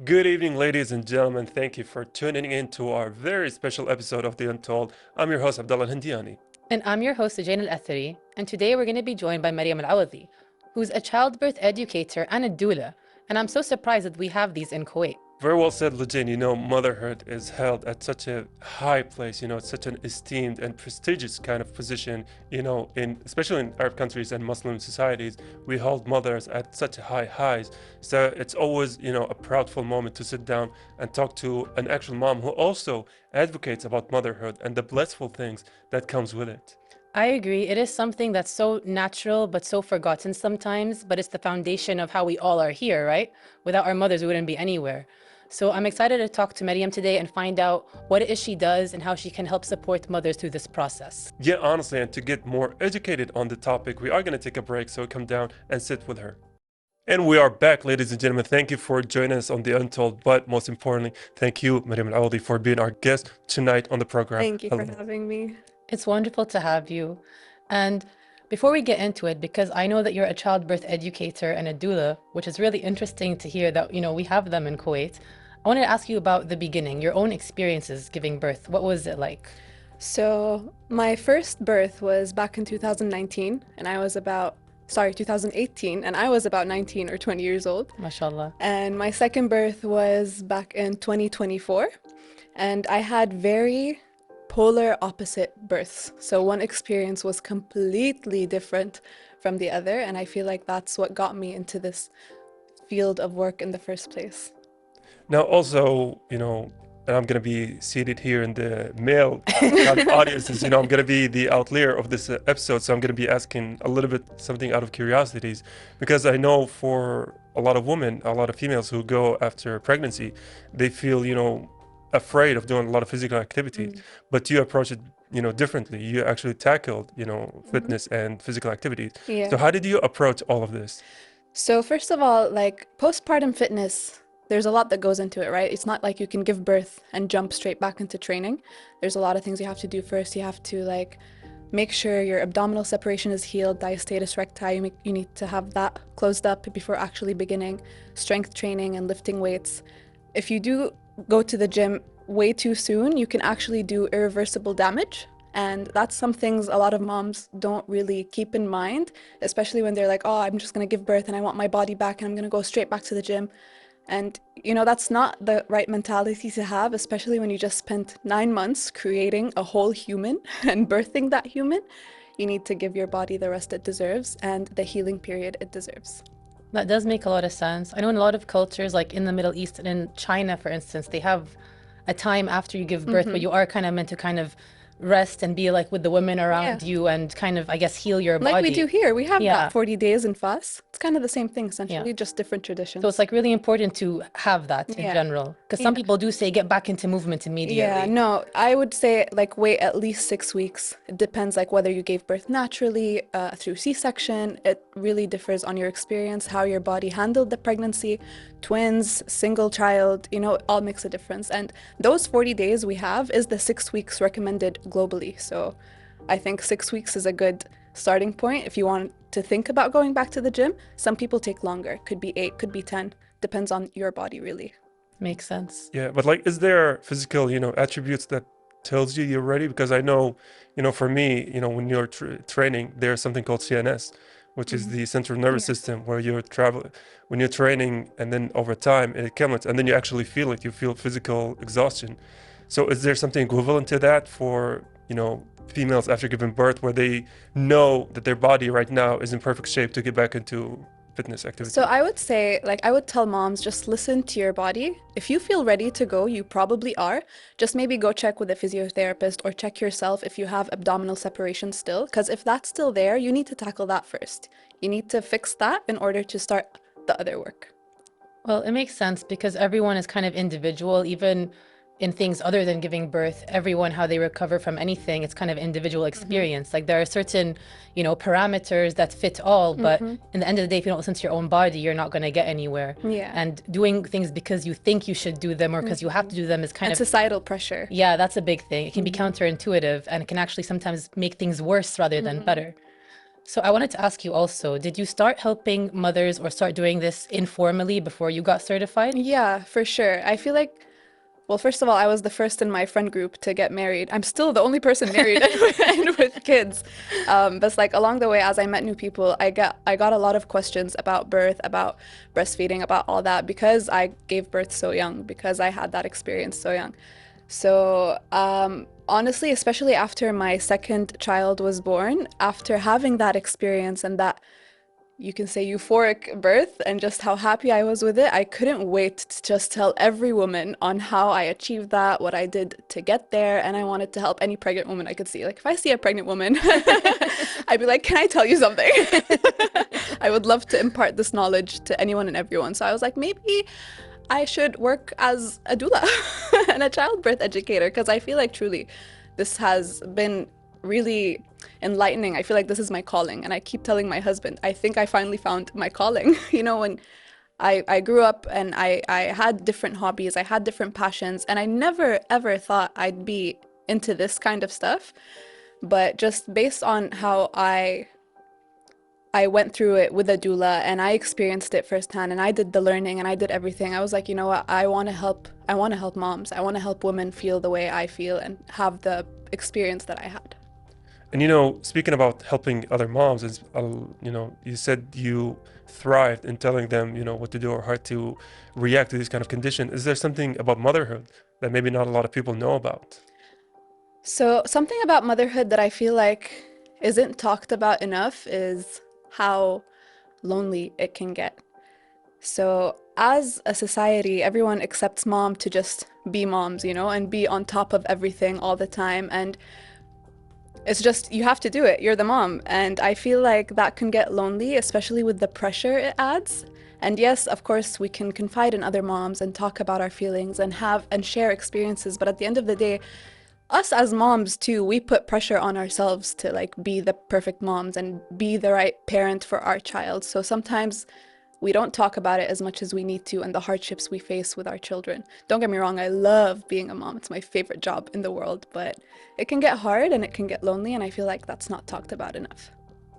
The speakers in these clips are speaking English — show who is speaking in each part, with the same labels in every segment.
Speaker 1: Good evening, ladies and gentlemen. Thank you for tuning in to our very special episode of The Untold. I'm your host, Abdullah Hindiani.
Speaker 2: And I'm your host, AziadiQ8 and today we're going to be joined by Maryam Alawadhi, who's a childbirth educator and a doula. And I'm so surprised that we have these in Kuwait.
Speaker 1: Very well said, Lajane. Motherhood is held at such a high place. It's such an esteemed and prestigious kind of position. Especially in Arab countries and Muslim societies, we hold mothers at such a high highs. So it's always, a proudful moment to sit down and talk to an actual mom who also advocates about motherhood and the blissful things that comes with it.
Speaker 2: I agree. It is something that's so natural, but so forgotten sometimes, but it's the foundation of how we all are here, right? Without our mothers, we wouldn't be anywhere. So I'm excited to talk to Maryam today and find out what it is she does and how she can help support mothers through this process.
Speaker 1: Yeah, honestly, and to get more educated on the topic, we are going to take a break, so come down and sit with her. And we are back, ladies and gentlemen. Thank you for joining us on The Untold, but most importantly, thank you, Maryam Alawadhi, for being our guest tonight on the program.
Speaker 3: Thank you for having me.
Speaker 2: It's wonderful to have you. And before we get into it, because I know that you're a childbirth educator and a doula, which is really interesting to hear that, we have them in Kuwait. I wanted to ask you about the beginning, your own experiences giving birth. What was it like?
Speaker 3: So my first birth was back in 2018, and I was about 19 or 20 years old.
Speaker 2: MashaAllah.
Speaker 3: And my second birth was back in 2024, and I had very polar opposite births. So one experience was completely different from the other, and I feel like that's what got me into this field of work in the first place.
Speaker 1: Now, also, and I'm going to be seated here in the male audiences, I'm going to be the outlier of this episode. So I'm going to be asking a little bit something out of curiosities, because I know for a lot of women, a lot of females who go after pregnancy, they feel, afraid of doing a lot of physical activity, but you approach it, differently. You actually tackled, fitness and physical activities.
Speaker 3: Yeah.
Speaker 1: So how did you approach all of this?
Speaker 3: So first of all, like postpartum fitness, there's a lot that goes into it, right? It's not like you can give birth and jump straight back into training. There's a lot of things you have to do first. You have to make sure your abdominal separation is healed, diastasis recti. You need to have that closed up before actually beginning strength training and lifting weights. If you do go to the gym way too soon, you can actually do irreversible damage. And that's some things a lot of moms don't really keep in mind, especially when they're like, oh, I'm just going to give birth and I want my body back and I'm going to go straight back to the gym. And, that's not the right mentality to have, especially when you just spent 9 months creating a whole human and birthing that human. You need to give your body the rest it deserves and the healing period it deserves.
Speaker 2: That does make a lot of sense. I know in a lot of cultures, like in the Middle East and in China, for instance, they have a time after you give birth, but you are kind of meant to kind of rest and be with the women around you and kind of, I guess, heal your body.
Speaker 3: Like we do here. We have that 40 days in Fas. It's kind of the same thing, essentially, just different traditions.
Speaker 2: So it's really important to have that in general. Because some people do say get back into movement immediately.
Speaker 3: Yeah, no, I would say wait at least 6 weeks. It depends whether you gave birth naturally, through C-section. It really differs on your experience, how your body handled the pregnancy, twins, single child, it all makes a difference. And those 40 days we have is the 6 weeks recommended globally. So I think 6 weeks is a good starting point if you want to think about going back to the gym. Some people take longer, could be 8, could be 10, depends on your body really.
Speaker 2: Makes sense.
Speaker 1: Yeah, but is there physical, attributes that tells you're ready? Because I know, for me, when you're training, there's something called CNS, which is the central nervous system, where when you're training, and then over time it accumulates, and then you actually feel it. You feel physical exhaustion. So is there something equivalent to that for, females after giving birth, where they know that their body right now is in perfect shape to get back into fitness activity?
Speaker 3: So I would say, I would tell moms, just listen to your body. If you feel ready to go, you probably are. Just maybe go check with a physiotherapist or check yourself if you have abdominal separation still. Because if that's still there, you need to tackle that first. You need to fix that in order to start the other work.
Speaker 2: Well, it makes sense because everyone is kind of individual, even in things other than giving birth. Everyone, how they recover from anything, it's kind of individual experience. There are certain, parameters that fit all, but in the end of the day, if you don't listen to your own body, you're not going to get anywhere.
Speaker 3: Yeah.
Speaker 2: And doing things because you think you should do them or because you have to do them is kind of
Speaker 3: societal pressure.
Speaker 2: Yeah, that's a big thing. It can be counterintuitive and it can actually sometimes make things worse rather than better. So I wanted to ask you also, did you start helping mothers or start doing this informally before you got certified?
Speaker 3: Yeah, for sure. I feel like, well, first of all, I was the first in my friend group to get married. I'm still the only person married and with kids. But it's like along the way, as I met new people, I got a lot of questions about birth, about breastfeeding, about all that, because I gave birth so young, because I had that experience so young. So honestly, especially after my second child was born, after having that experience and that, you can say, euphoric birth and just how happy I was with it, I couldn't wait to just tell every woman on how I achieved that, what I did to get there, and I wanted to help any pregnant woman I could see. Like if I see a pregnant woman, I'd be like, can I tell you something? I would love to impart this knowledge to anyone and everyone. So I was like, maybe I should work as a doula and a childbirth educator, because I feel like truly this has been really enlightening. I feel like this is my calling, and I keep telling my husband, I think I finally found my calling. You know, when I grew up and I had different hobbies, I had different passions, and I never ever thought I'd be into this kind of stuff. But just based on how I went through it with a doula and I experienced it firsthand and I did the learning and I did everything, I was like, you know what, I want to help moms. I want to help women feel the way I feel and have the experience that I had.
Speaker 1: And you know, speaking about helping other moms, is you know, you said you thrived in telling them, you know, what to do or how to react to this kind of condition. Is there something about motherhood that maybe not a lot of people know about?
Speaker 3: So something about motherhood that I feel like isn't talked about enough is how lonely it can get. So as a society, everyone accepts mom to just be moms, you know, and be on top of everything all the time. And it's just, you have to do it. You're the mom. And I feel like that can get lonely, especially with the pressure it adds. And yes, of course, we can confide in other moms and talk about our feelings and share experiences. But at the end of the day, us as moms too, we put pressure on ourselves to like be the perfect moms and be the right parent for our child. So sometimes we don't talk about it as much as we need to, and the hardships we face with our children. Don't get me wrong, I love being a mom. It's my favorite job in the world, but it can get hard and it can get lonely, and I feel like that's not talked about enough.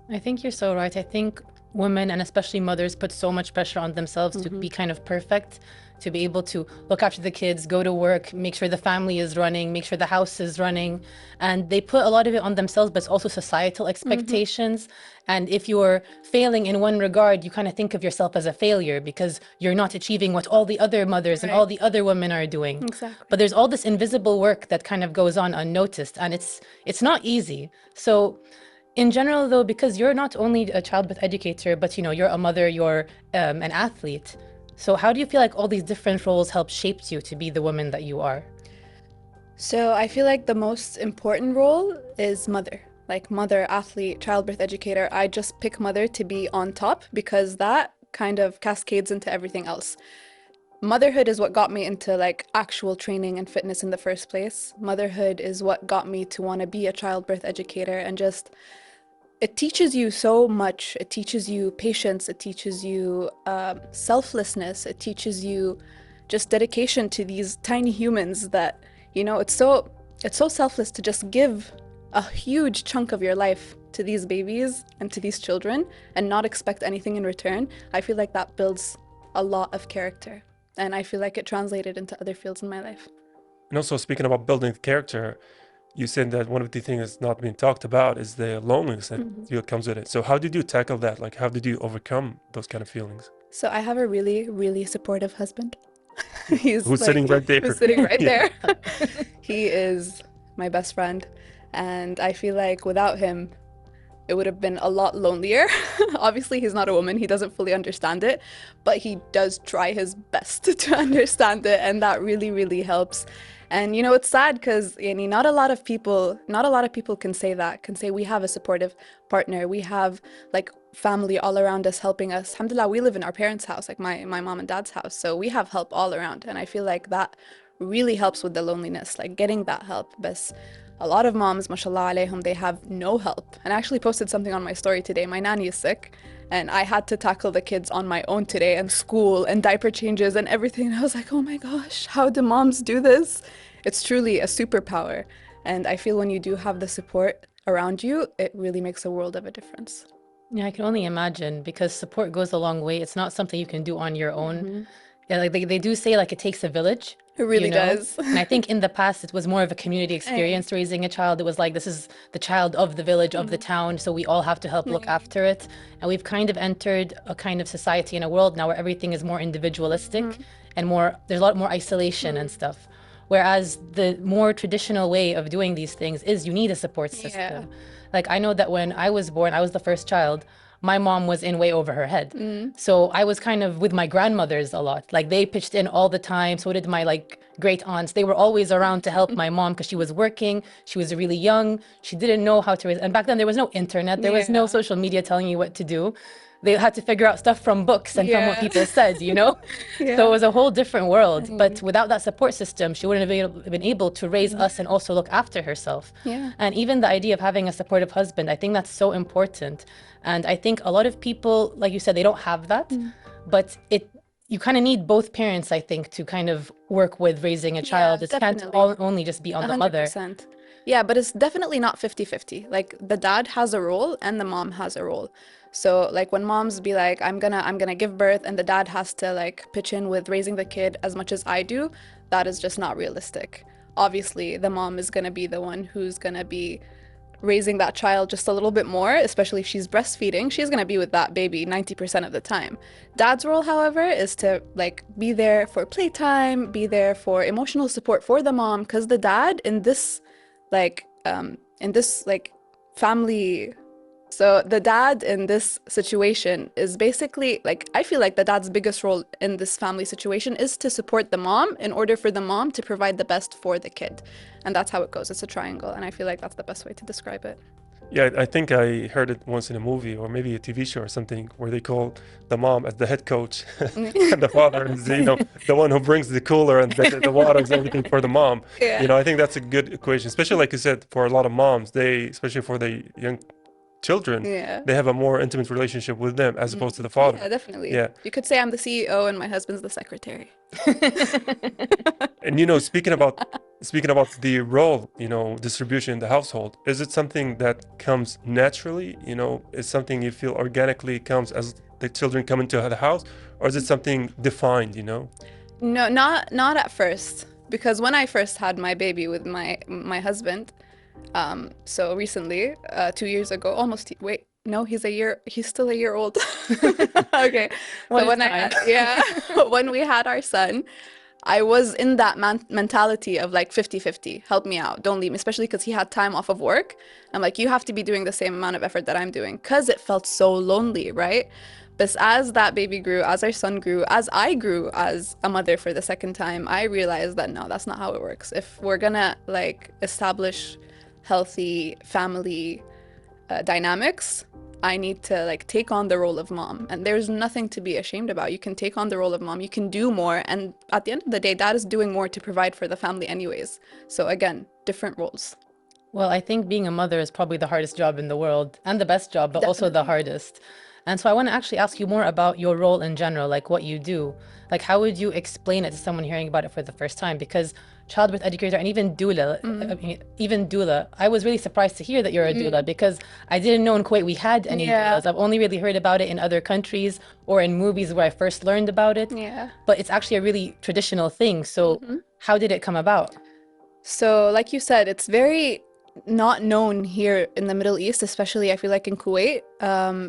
Speaker 2: I think you're so right. I think women, and especially mothers, put so much pressure on themselves to be kind of perfect, to be able to look after the kids, go to work, make sure the family is running, make sure the house is running. And they put a lot of it on themselves, but it's also societal expectations. And if you're failing in one regard, you kind of think of yourself as a failure because you're not achieving what all the other mothers and all the other women are doing.
Speaker 3: Exactly.
Speaker 2: But there's all this invisible work that kind of goes on unnoticed, and it's not easy. So in general, though, because you're not only a childbirth educator, but you know, you're a mother, you're an athlete. So how do you feel like all these different roles help shape you to be the woman that you are?
Speaker 3: So I feel like the most important role is mother. Like mother, athlete, childbirth educator. I just pick mother to be on top because that kind of cascades into everything else. Motherhood is what got me into like actual training and fitness in the first place. Motherhood is what got me to want to be a childbirth educator, and just it teaches you so much. It teaches you patience. It teaches you selflessness. It teaches you just dedication to these tiny humans that, you know, it's so selfless to just give a huge chunk of your life to these babies and to these children and not expect anything in return. I feel like that builds a lot of character, and I feel like it translated into other fields in my life.
Speaker 1: And also, speaking about building character, you said that one of the things that's not being talked about is the loneliness that comes with it. So how did you tackle that? Like, how did you overcome those kind of feelings?
Speaker 3: So I have a really, really supportive husband. Who's
Speaker 1: sitting right there.
Speaker 3: Who's sitting right there. He is my best friend. And I feel like without him, it would have been a lot lonelier. Obviously, he's not a woman. He doesn't fully understand it, but he does try his best to understand it. And that really, really helps. And, you know, it's sad because not a lot of people can say that, can say we have a supportive partner. We have like family all around us helping us. Alhamdulillah, we live in our parents' house, like my mom and dad's house. So we have help all around. And I feel like that really helps with the loneliness, like getting that help. But a lot of moms, mashallah alayhum, they have no help. And I actually posted something on my story today. My nanny is sick and I had to tackle the kids on my own today, and school and diaper changes and everything. And I was like, oh my gosh, how do moms do this? It's truly a superpower. And I feel when you do have the support around you, it really makes a world of a difference.
Speaker 2: Yeah, I can only imagine because support goes a long way. It's not something you can do on your own. Yeah, like they do say like it takes a village,
Speaker 3: It really does.
Speaker 2: And I think in the past it was more of a community experience raising a child. It was like this is the child of the village, of the town, so we all have to help look after it. And we've kind of entered a kind of society and a world now where everything is more individualistic and there's a lot more isolation and stuff. Whereas the more traditional way of doing these things is you need a support system. Like I know that when I was born, I was the first child. My mom was in way over her head. So I was kind of with my grandmothers a lot. Like they pitched in all the time. So did my like great aunts. They were always around to help my mom because she was working. She was really young. She didn't know how to raise. And back then there was no internet. There was no social media telling you what to do. They had to figure out stuff from books and from what people said, So it was a whole different world. But without that support system, she wouldn't have been able to raise us and also look after herself. And even the idea of having a supportive husband, I think that's so important. And I think a lot of people, like you said, they don't have that. But you kind of need both parents, I think, to kind of work with raising a child. It can't only just be on the mother.
Speaker 3: 100%. Yeah, but it's definitely not 50-50. Like the dad has a role and the mom has a role. So like when moms be like, I'm gonna give birth, and the dad has to like pitch in with raising the kid as much as I do, that is just not realistic. Obviously, the mom is gonna be the one who's gonna be raising that child just a little bit more, especially if she's breastfeeding. She's gonna be with that baby 90% of the time. Dad's role, however, is to like be there for playtime, be there for emotional support for the mom, because the dad in this family. So the dad in this situation is basically like, I feel like the dad's biggest role in this family situation is to support the mom in order for the mom to provide the best for the kid. And that's how it goes. It's a triangle. And I feel like that's the best way to describe it.
Speaker 1: Yeah, I think I heard it once in a movie or maybe a TV show or something where they call the mom as the head coach and the father is, the one who brings the cooler and the water is everything for the mom. I think that's a good equation, especially like you said, for a lot of moms, especially for the young children, they have a more intimate relationship with them as opposed to the father.
Speaker 3: Yeah, definitely. You could say I'm the CEO and my husband's the secretary.
Speaker 1: And speaking about the role, distribution in the household, is it something that comes naturally? Is something you feel organically comes as the children come into the house, or is it something defined?
Speaker 3: No, not at first, because when I first had my baby with my husband, so recently, 2 years ago, he's still a year old. Okay. So when we had our son, I was in that mentality of like 50-50, help me out, don't leave me, especially because he had time off of work. I'm like, you have to be doing the same amount of effort that I'm doing, because it felt so lonely, right? But as that baby grew, as our son grew, as I grew as a mother for the second time, I realized that no, that's not how it works. If we're gonna like establish healthy family dynamics, I need to like take on the role of mom, and there's nothing to be ashamed about. You can take on the role of mom, you can do more, and at the end of the day, dad is doing more to provide for the family anyways. So again, different roles.
Speaker 2: Well, I think being a mother is probably the hardest job in the world, and the best job, but also the hardest. And so I want to actually ask you more about your role in general, like what you do. Like, how would you explain it to someone hearing about it for the first time? Because childbirth educator and even doula, I was really surprised to hear that you're a doula, because I didn't know in Kuwait we had any doulas. I've only really heard about it in other countries or in movies where I first learned about it. But it's actually a really traditional thing. So how did it come about?
Speaker 3: So like you said, it's very not known here in the Middle East, especially I feel like in Kuwait.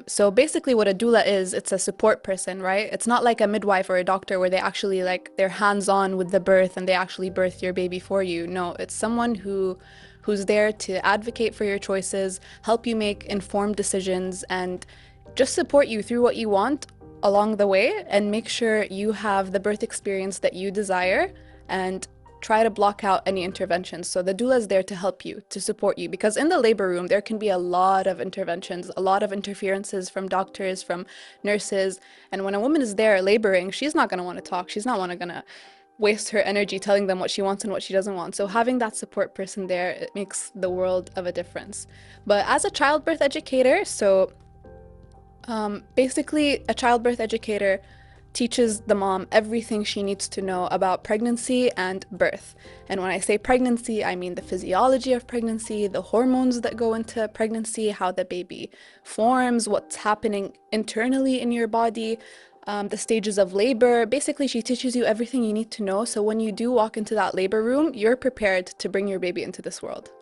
Speaker 3: So basically what a doula is, it's a support person, right? It's not like a midwife or a doctor where they actually like they're hands-on with the birth and they actually birth your baby for you. No, it's someone who's there to advocate for your choices, help you make informed decisions, and just support you through what you want along the way, and make sure you have the birth experience that you desire, and try to block out any interventions. So the doula is there to help you, to support you, because in the labor room, there can be a lot of interventions, a lot of interferences from doctors, from nurses. And when a woman is there laboring, she's not going to want to talk. She's not going to waste her energy telling them what she wants and what she doesn't want. So having that support person there, it makes the world of a difference. But as a childbirth educator, so basically a childbirth educator teaches the mom everything she needs to know about pregnancy and birth. And when I say pregnancy, I mean the physiology of pregnancy, the hormones that go into pregnancy, how the baby forms, what's happening internally in your body, the stages of labor. Basically, she teaches you everything you need to know. So when you do walk into that labor room, you're prepared to bring your baby into this world.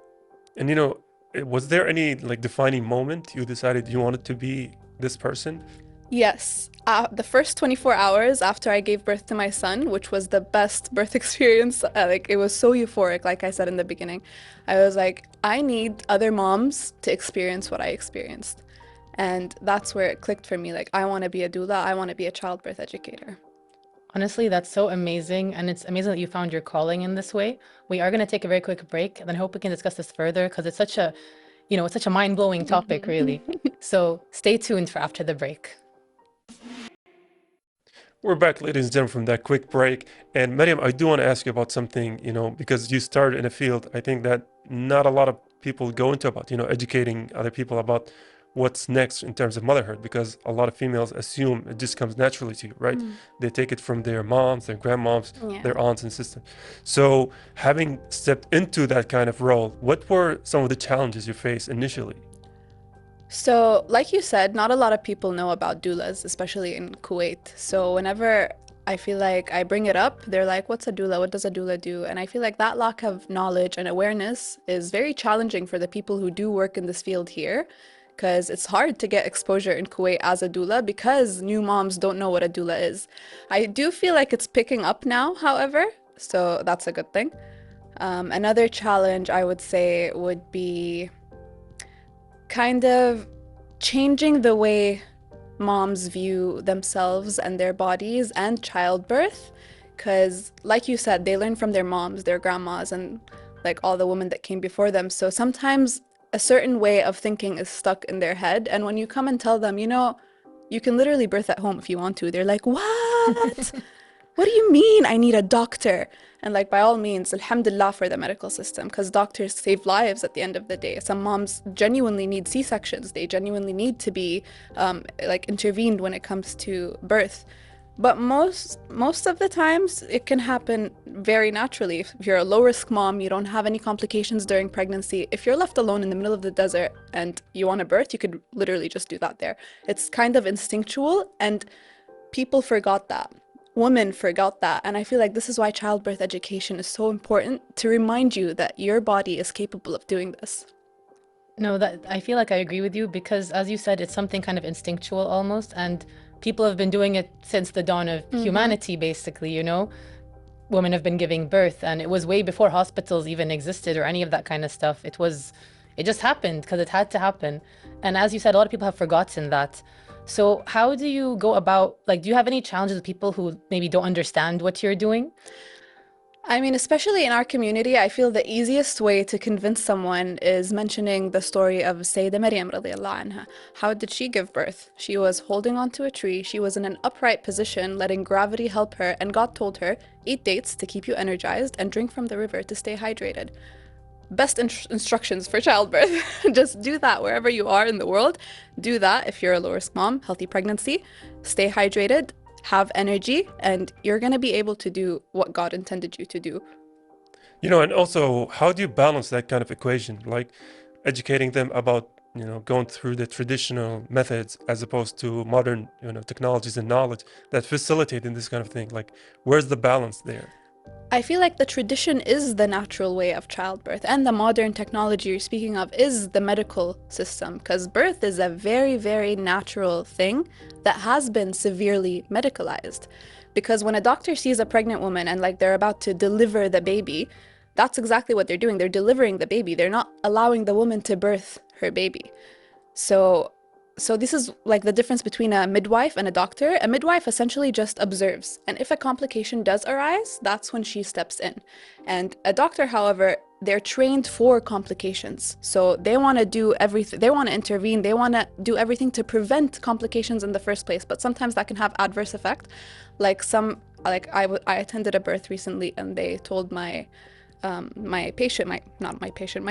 Speaker 1: And was there any like defining moment you decided you wanted to be this person?
Speaker 3: Yes. The first 24 hours after I gave birth to my son, which was the best birth experience, like it was so euphoric, like I said in the beginning. I was like, I need other moms to experience what I experienced. And that's where it clicked for me. Like, I want to be a doula. I want to be a childbirth educator.
Speaker 2: Honestly, that's so amazing. And it's amazing that you found your calling in this way. We are going to take a very quick break, and then I hope we can discuss this further because it's such a, it's such a mind-blowing topic, really. So stay tuned for after the break.
Speaker 1: We're back, ladies and gentlemen, from that quick break. And Maryam, I do want to ask you about something, because you started in a field, I think that not a lot of people go into about, educating other people about what's next in terms of motherhood, because a lot of females assume it just comes naturally to you, right? They take it from their moms, their grandmoms, their aunts and sisters. So having stepped into that kind of role, what were some of the challenges you faced initially?
Speaker 3: So, like you said, not a lot of people know about doulas, especially in Kuwait. So whenever I feel like I bring it up, they're like, what's a doula? What does a doula do? And I feel like that lack of knowledge and awareness is very challenging for the people who do work in this field here, because it's hard to get exposure in Kuwait as a doula because new moms don't know what a doula is. I do feel like it's picking up now, however, so that's a good thing. Another challenge I would say would be kind of changing the way moms view themselves and their bodies and childbirth, because like you said, they learn from their moms, their grandmas, and like all the women that came before them. So sometimes a certain way of thinking is stuck in their head, and when you come and tell them, you can literally birth at home if you want to, they're like, what? What do you mean I need a doctor? And like, by all means, alhamdulillah for the medical system, because doctors save lives at the end of the day. Some moms genuinely need C-sections. They genuinely need to be intervened when it comes to birth. But most of the times it can happen very naturally. If you're a low-risk mom, you don't have any complications during pregnancy. If you're left alone in the middle of the desert and you want to birth, you could literally just do that there. It's kind of instinctual, and people forgot that. Women forgot that, and I feel like this is why childbirth education is so important, to remind you that your body is capable of doing this.
Speaker 2: No, that I feel like I agree with you because, as you said, it's something kind of instinctual almost, and people have been doing it since the dawn of humanity, basically, Women have been giving birth, and it was way before hospitals even existed or any of that kind of stuff. It just happened because it had to happen. And as you said, a lot of people have forgotten that. So how do you go about, do you have any challenges with people who maybe don't understand what you're doing?
Speaker 3: I mean, especially in our community, I feel the easiest way to convince someone is mentioning the story of Sayyidah Maryam radiallahu anha. How did she give birth? She was holding onto a tree. She was in an upright position, letting gravity help her, and God told her, eat dates to keep you energized and drink from the river to stay hydrated. Best instructions for childbirth. Just do that wherever you are in the world. Do that if you're a low-risk mom, healthy pregnancy, stay hydrated, have energy, and you're going to be able to do what God intended you to do.
Speaker 1: And also, how do you balance that kind of equation? Like educating them about, going through the traditional methods as opposed to modern, technologies and knowledge that facilitate in this kind of thing. Like, where's the balance there?
Speaker 3: I feel like the tradition is the natural way of childbirth, and the modern technology you're speaking of is the medical system, because birth is a very, very natural thing that has been severely medicalized. Because when a doctor sees a pregnant woman and they're about to deliver the baby, that's exactly what they're doing. They're delivering the baby. They're not allowing the woman to birth her baby. So this is the difference between a midwife and a doctor. A midwife essentially just observes, and if a complication does arise, that's when she steps in. And a doctor, however, they're trained for complications. So they want to do everything, they want to intervene, they want to do everything to prevent complications in the first place. But sometimes that can have adverse effect. I attended a birth recently, and they told my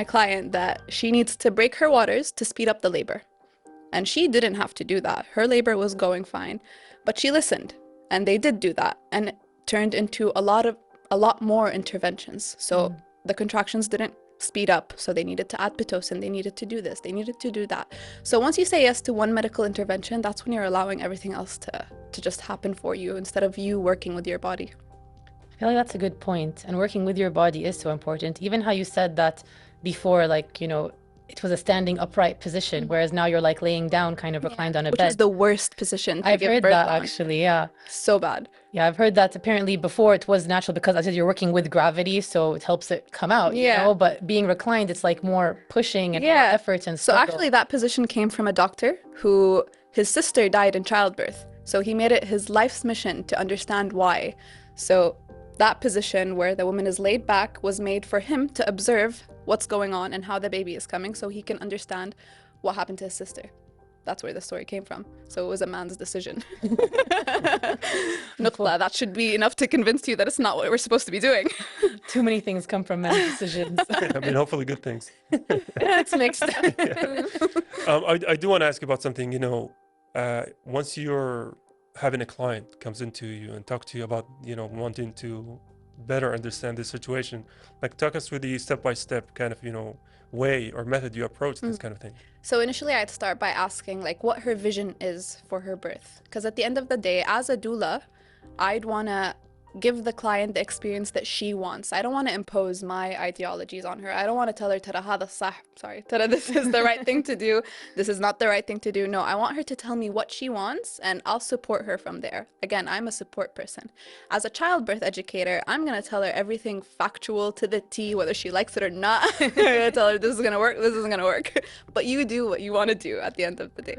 Speaker 3: client that she needs to break her waters to speed up the labor. And she didn't have to do that. Her labor was going fine, but she listened. And they did do that, and it turned into a lot more interventions. So the contractions didn't speed up, so they needed to add Pitocin, they needed to do this, they needed to do that. So once you say yes to one medical intervention, that's when you're allowing everything else to just happen for you instead of you working with your body.
Speaker 2: I feel like that's a good point. And working with your body is so important. Even how you said that before, like, you know, it was a standing upright position, whereas now you're like laying down, kind of reclined on a
Speaker 3: Which
Speaker 2: bed.
Speaker 3: is the worst position to
Speaker 2: I've
Speaker 3: give
Speaker 2: heard
Speaker 3: birth
Speaker 2: that
Speaker 3: on.
Speaker 2: actually, yeah.
Speaker 3: So bad.
Speaker 2: Yeah, I've heard that apparently before it was natural because I said you're working with gravity, so it helps it come out, you know? But being reclined, it's like more pushing and more effort and
Speaker 3: So
Speaker 2: struggle.
Speaker 3: actually that position came from a doctor who, his sister died in childbirth. So he made it his life's mission to understand why. So that position where the woman is laid back was made for him to observe what's going on and how the baby is coming so he can understand what happened to his sister. That's where the story came from. So it was a man's decision. Nuqla, that should be enough to convince you that it's not what we're supposed to be doing.
Speaker 2: Too many things come from men's decisions.
Speaker 1: I mean, hopefully good things.
Speaker 2: It's mixed.
Speaker 1: I do want to ask you about something, you know, once you're having a client comes into you and talk to you about, you know, wanting to better understand the situation, like talk us through the step-by-step kind of, you know, way or method you approach this kind of thing.
Speaker 3: So initially I'd start by asking like what her vision is for her birth. Because at the end of the day, as a doula, I'd want to give the client the experience that she wants. I don't want to impose my ideologies on her. I don't want to tell her, Tara, hada sah. Sorry, Tara, this is the right thing to do. This is not the right thing to do. No, I want her to tell me what she wants and I'll support her from there. Again, I'm a support person. As a childbirth educator, I'm going to tell her everything factual to the T, whether she likes it or not. I'm going to tell her this is going to work, this isn't going to work. But you do what you want to do at the end of the day.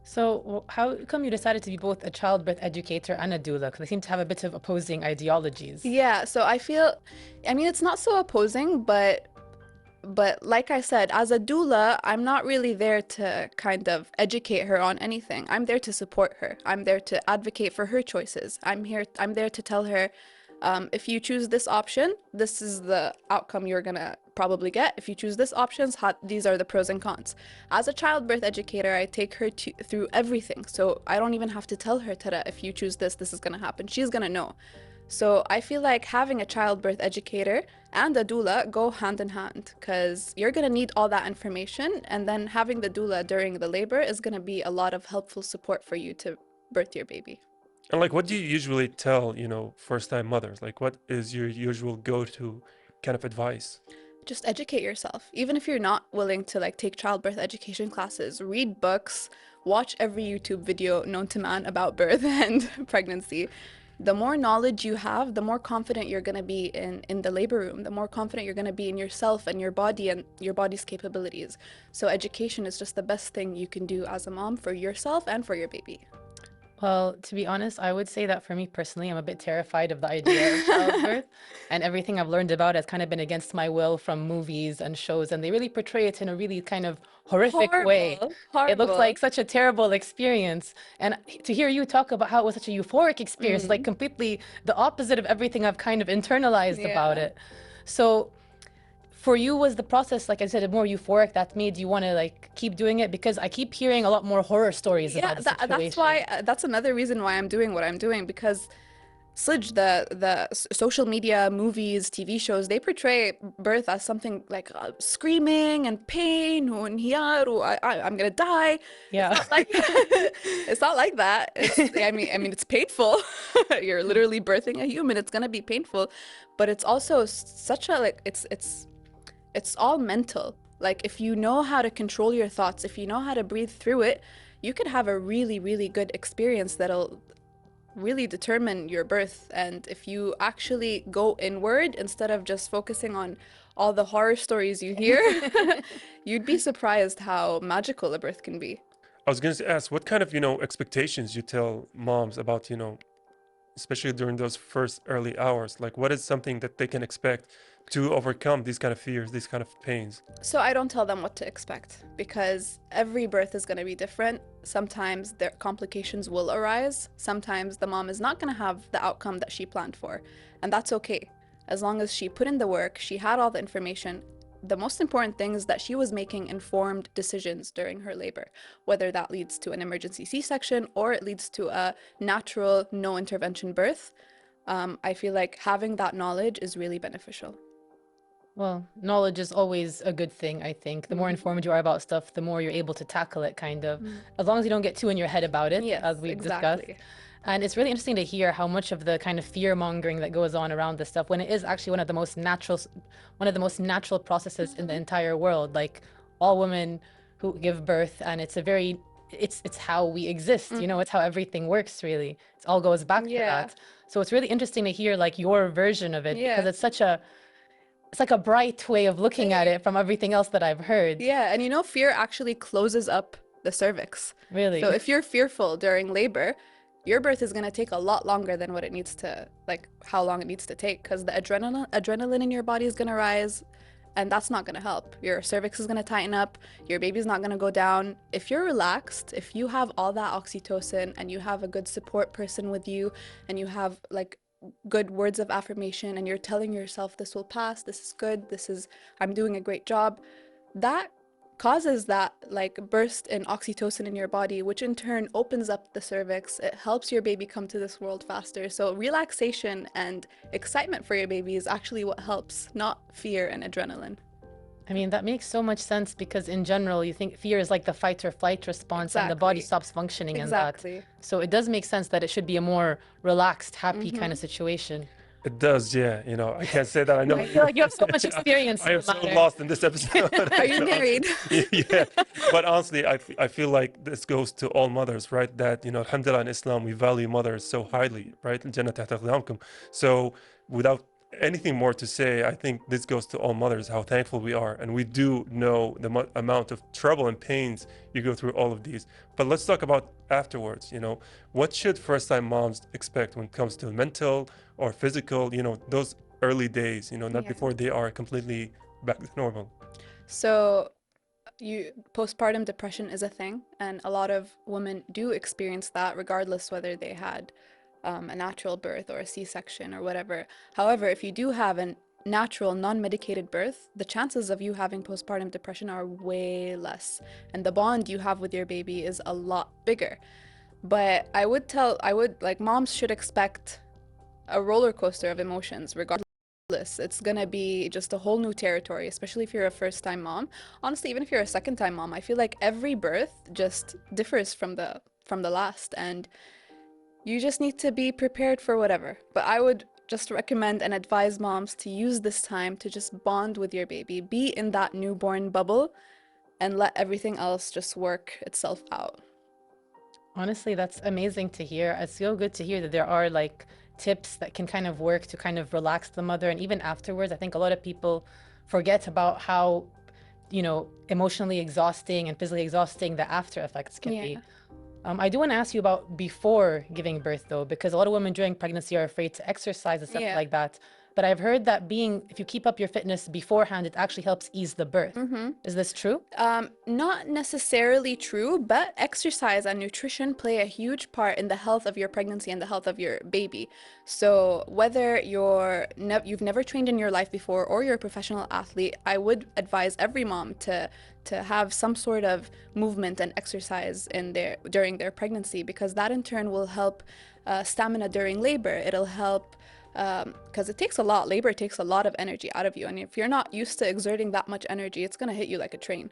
Speaker 2: So how come you decided to be both a childbirth educator and a doula? Because they seem to have a bit of opposing ideologies.
Speaker 3: Yeah, so I mean, it's not so opposing, but like I said, as a doula, I'm not really there to kind of educate her on anything. I'm there to support her. I'm there to advocate for her choices. I'm there to tell her, if you choose this option, this is the outcome you're gonna probably get. If you choose this option, these are the pros and cons. As a childbirth educator, I take her through everything. So I don't even have to tell her, Tara, if you choose this, this is gonna happen. She's gonna know. So I feel like having a childbirth educator and a doula go hand in hand because you're gonna need all that information, and then having the doula during the labor is gonna be a lot of helpful support for you to birth your baby.
Speaker 1: And like, what do you usually tell, you know, first-time mothers? Like, what is your usual go-to kind of advice?
Speaker 3: Just educate yourself. Even if you're not willing to like take childbirth education classes, read books, watch every YouTube video known to man about birth and pregnancy. The more knowledge you have, the more confident you're going to be in the labor room, the more confident you're going to be in yourself and your body and your body's capabilities. So education is just the best thing you can do as a mom for yourself and for your baby.
Speaker 2: Well, to be honest, I would say that for me personally, I'm a bit terrified of the idea of childbirth, and everything I've learned about it has kind of been against my will from movies and shows, and they really portray it in a really kind of horrific way. It looks like such a terrible experience. And to hear you talk about how it was such a euphoric experience, like completely the opposite of everything I've kind of internalized about it. So for you, was the process, like I said, more euphoric that made you want to like keep doing it? Because I keep hearing a lot more horror stories about the situation.
Speaker 3: That's another reason why I'm doing what I'm doing, because Slidge, the social media, movies, TV shows, they portray birth as something like screaming and pain, I'm gonna die.
Speaker 2: Yeah,
Speaker 3: It's not like that. I mean, it's painful. You're literally birthing a human. It's gonna be painful, but it's also such a like it's all mental. Like if you know how to control your thoughts, if you know how to breathe through it, you could have a really, really good experience that'll really determine your birth. And if you actually go inward instead of just focusing on all the horror stories you hear, you'd be surprised how magical a birth can be.
Speaker 1: I was going to ask, what kind of, you know, expectations you tell moms about, you know, especially during those first early hours? Like, what is something that they can expect to overcome these kind of fears, these kind of pains?
Speaker 3: So I don't tell them what to expect, because every birth is going to be different. Sometimes their complications will arise. Sometimes the mom is not going to have the outcome that she planned for, and that's okay. As long as she put in the work, she had all the information, the most important thing is that she was making informed decisions during her labor, whether that leads to an emergency C-section or it leads to a natural, no intervention birth. I feel like having that knowledge is really beneficial.
Speaker 2: Well, knowledge is always a good thing, I think. The more informed you are about stuff, the more you're able to tackle it, kind of. As long as you don't get too in your head about it,
Speaker 3: Yes,
Speaker 2: as we've discussed.
Speaker 3: exactly.
Speaker 2: And it's really interesting to hear how much of the kind of fear mongering that goes on around this stuff, when it is actually one of the most natural processes in the entire world. Like, all women who give birth, and it's how we exist, you know, it's how everything works, really. It all goes back to that. So it's really interesting to hear like your version of it, because it's like a bright way of looking at it from everything else that I've heard.
Speaker 3: Yeah, and you know, fear actually closes up the cervix.
Speaker 2: Really?
Speaker 3: So if you're fearful during labor, your birth is going to take a lot longer than what it needs to, like how long it needs to take, because the adrenaline in your body is going to rise, and that's not going to help. Your cervix is going to tighten up, your baby's not going to go down. If you're relaxed, if you have all that oxytocin and you have a good support person with you, and you have like good words of affirmation, and you're telling yourself this will pass, this is good, I'm doing a great job, that causes that like burst in oxytocin in your body, which in turn opens up the cervix. It helps your baby come to this world faster. So relaxation and excitement for your baby is actually what helps, not fear and adrenaline.
Speaker 2: I mean, that makes so much sense, because in general, you think fear is like the fight or flight response, and the body stops functioning in that. So it does make sense that it should be a more relaxed, happy kind of situation.
Speaker 1: It does, yeah. You know, I can't say that I know.
Speaker 2: I feel like you have so much experience.
Speaker 1: I am so lost in this episode.
Speaker 3: Are you married?
Speaker 1: Yeah, but honestly, I feel like this goes to all mothers, right? That, you know, alhamdulillah, in Islam, we value mothers so highly, right? Al-Jannah tahta aqdamkum. So without anything more to say, I think this goes to all mothers, how thankful we are. And we do know the amount of trouble and pains you go through all of these. But let's talk about afterwards. You know, what should first-time moms expect when it comes to mental or physical, you know, those early days, you know, not before they are completely back to normal?
Speaker 3: So postpartum depression is a thing, and a lot of women do experience that, regardless whether they had a natural birth or a C-section or whatever. However, if you do have a natural, non-medicated birth, the chances of you having postpartum depression are way less, and the bond you have with your baby is a lot bigger. But I would like, moms should expect a roller coaster of emotions regardless. It's gonna be just a whole new territory, especially if you're a first-time mom. Honestly, even if you're a second-time mom, I feel like every birth just differs from the last, and you just need to be prepared for whatever. But I would just recommend and advise moms to use this time to just bond with your baby, be in that newborn bubble, and let everything else just work itself out.
Speaker 2: Honestly, that's amazing to hear. It's so good to hear that there are like tips that can kind of work to kind of relax the mother. And even afterwards, I think a lot of people forget about how, you know, emotionally exhausting and physically exhausting the after effects can be. I do want to ask you about before giving birth, though, because a lot of women during pregnancy are afraid to exercise and stuff like that. But I've heard that if you keep up your fitness beforehand, it actually helps ease the birth. Is this true?
Speaker 3: Not necessarily true, but exercise and nutrition play a huge part in the health of your pregnancy and the health of your baby. So whether you've never trained in your life before or you're a professional athlete, I would advise every mom to have some sort of movement and exercise during their pregnancy, because that in turn will help stamina during labor. It'll help because labor takes a lot of energy out of you, and if you're not used to exerting that much energy, it's going to hit you like a train.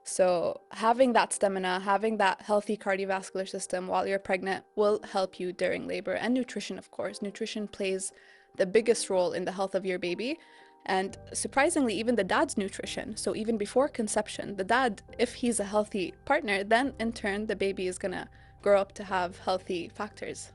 Speaker 3: So having that stamina, having that healthy cardiovascular system while you're pregnant will help you during labor. And nutrition, of course. Nutrition plays the biggest role in the health of your baby, and surprisingly, even the dad's nutrition. So even before conception, the dad, if he's a healthy partner, then in turn the baby is going to grow up to have healthy factors.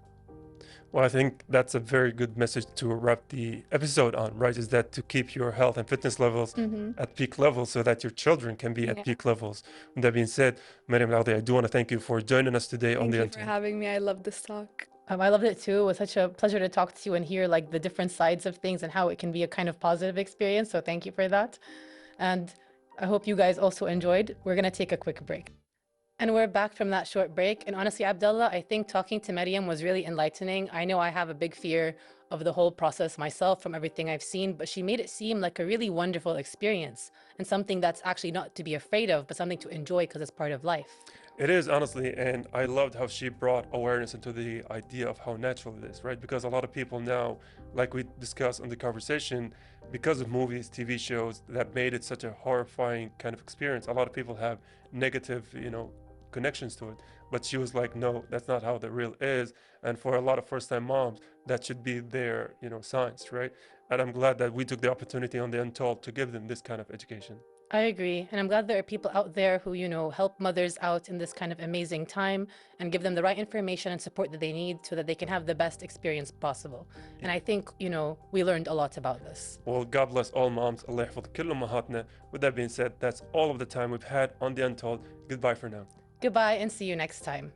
Speaker 1: Well, I think that's a very good message to wrap the episode on, right? Is that to keep your health and fitness levels at peak levels so that your children can be at peak levels. With that being said, Maryam Alawadhi, I do want to thank you for joining us today on The Untold.
Speaker 3: Thank you for having me. I love this talk.
Speaker 2: I loved it too. It was such a pleasure to talk to you and hear like the different sides of things and how it can be a kind of positive experience. So thank you for that. And I hope you guys also enjoyed. We're going to take a quick break. And we're back from that short break. And honestly, Abdullah, I think talking to Maryam was really enlightening. I know I have a big fear of the whole process myself from everything I've seen, but she made it seem like a really wonderful experience and something that's actually not to be afraid of, but something to enjoy because it's part of life.
Speaker 1: It is, honestly, and I loved how she brought awareness into the idea of how natural it is, right? Because a lot of people now, like we discussed in the conversation, because of movies, TV shows that made it such a horrifying kind of experience, a lot of people have negative, connections to it. But she was like, no, that's not how the real is. And for a lot of first-time moms, that should be their, signs, right? And I'm glad that we took the opportunity on The Untold to give them this kind of education.
Speaker 2: I agree. And I'm glad there are people out there who, help mothers out in this kind of amazing time and give them the right information and support that they need so that they can have the best experience possible. And I think, we learned a lot about this.
Speaker 1: Well, God bless all moms. Allah يحفظ كل أمهاتنا. With that being said, that's all of the time we've had on The Untold. Goodbye for now.
Speaker 2: Goodbye and see you next time.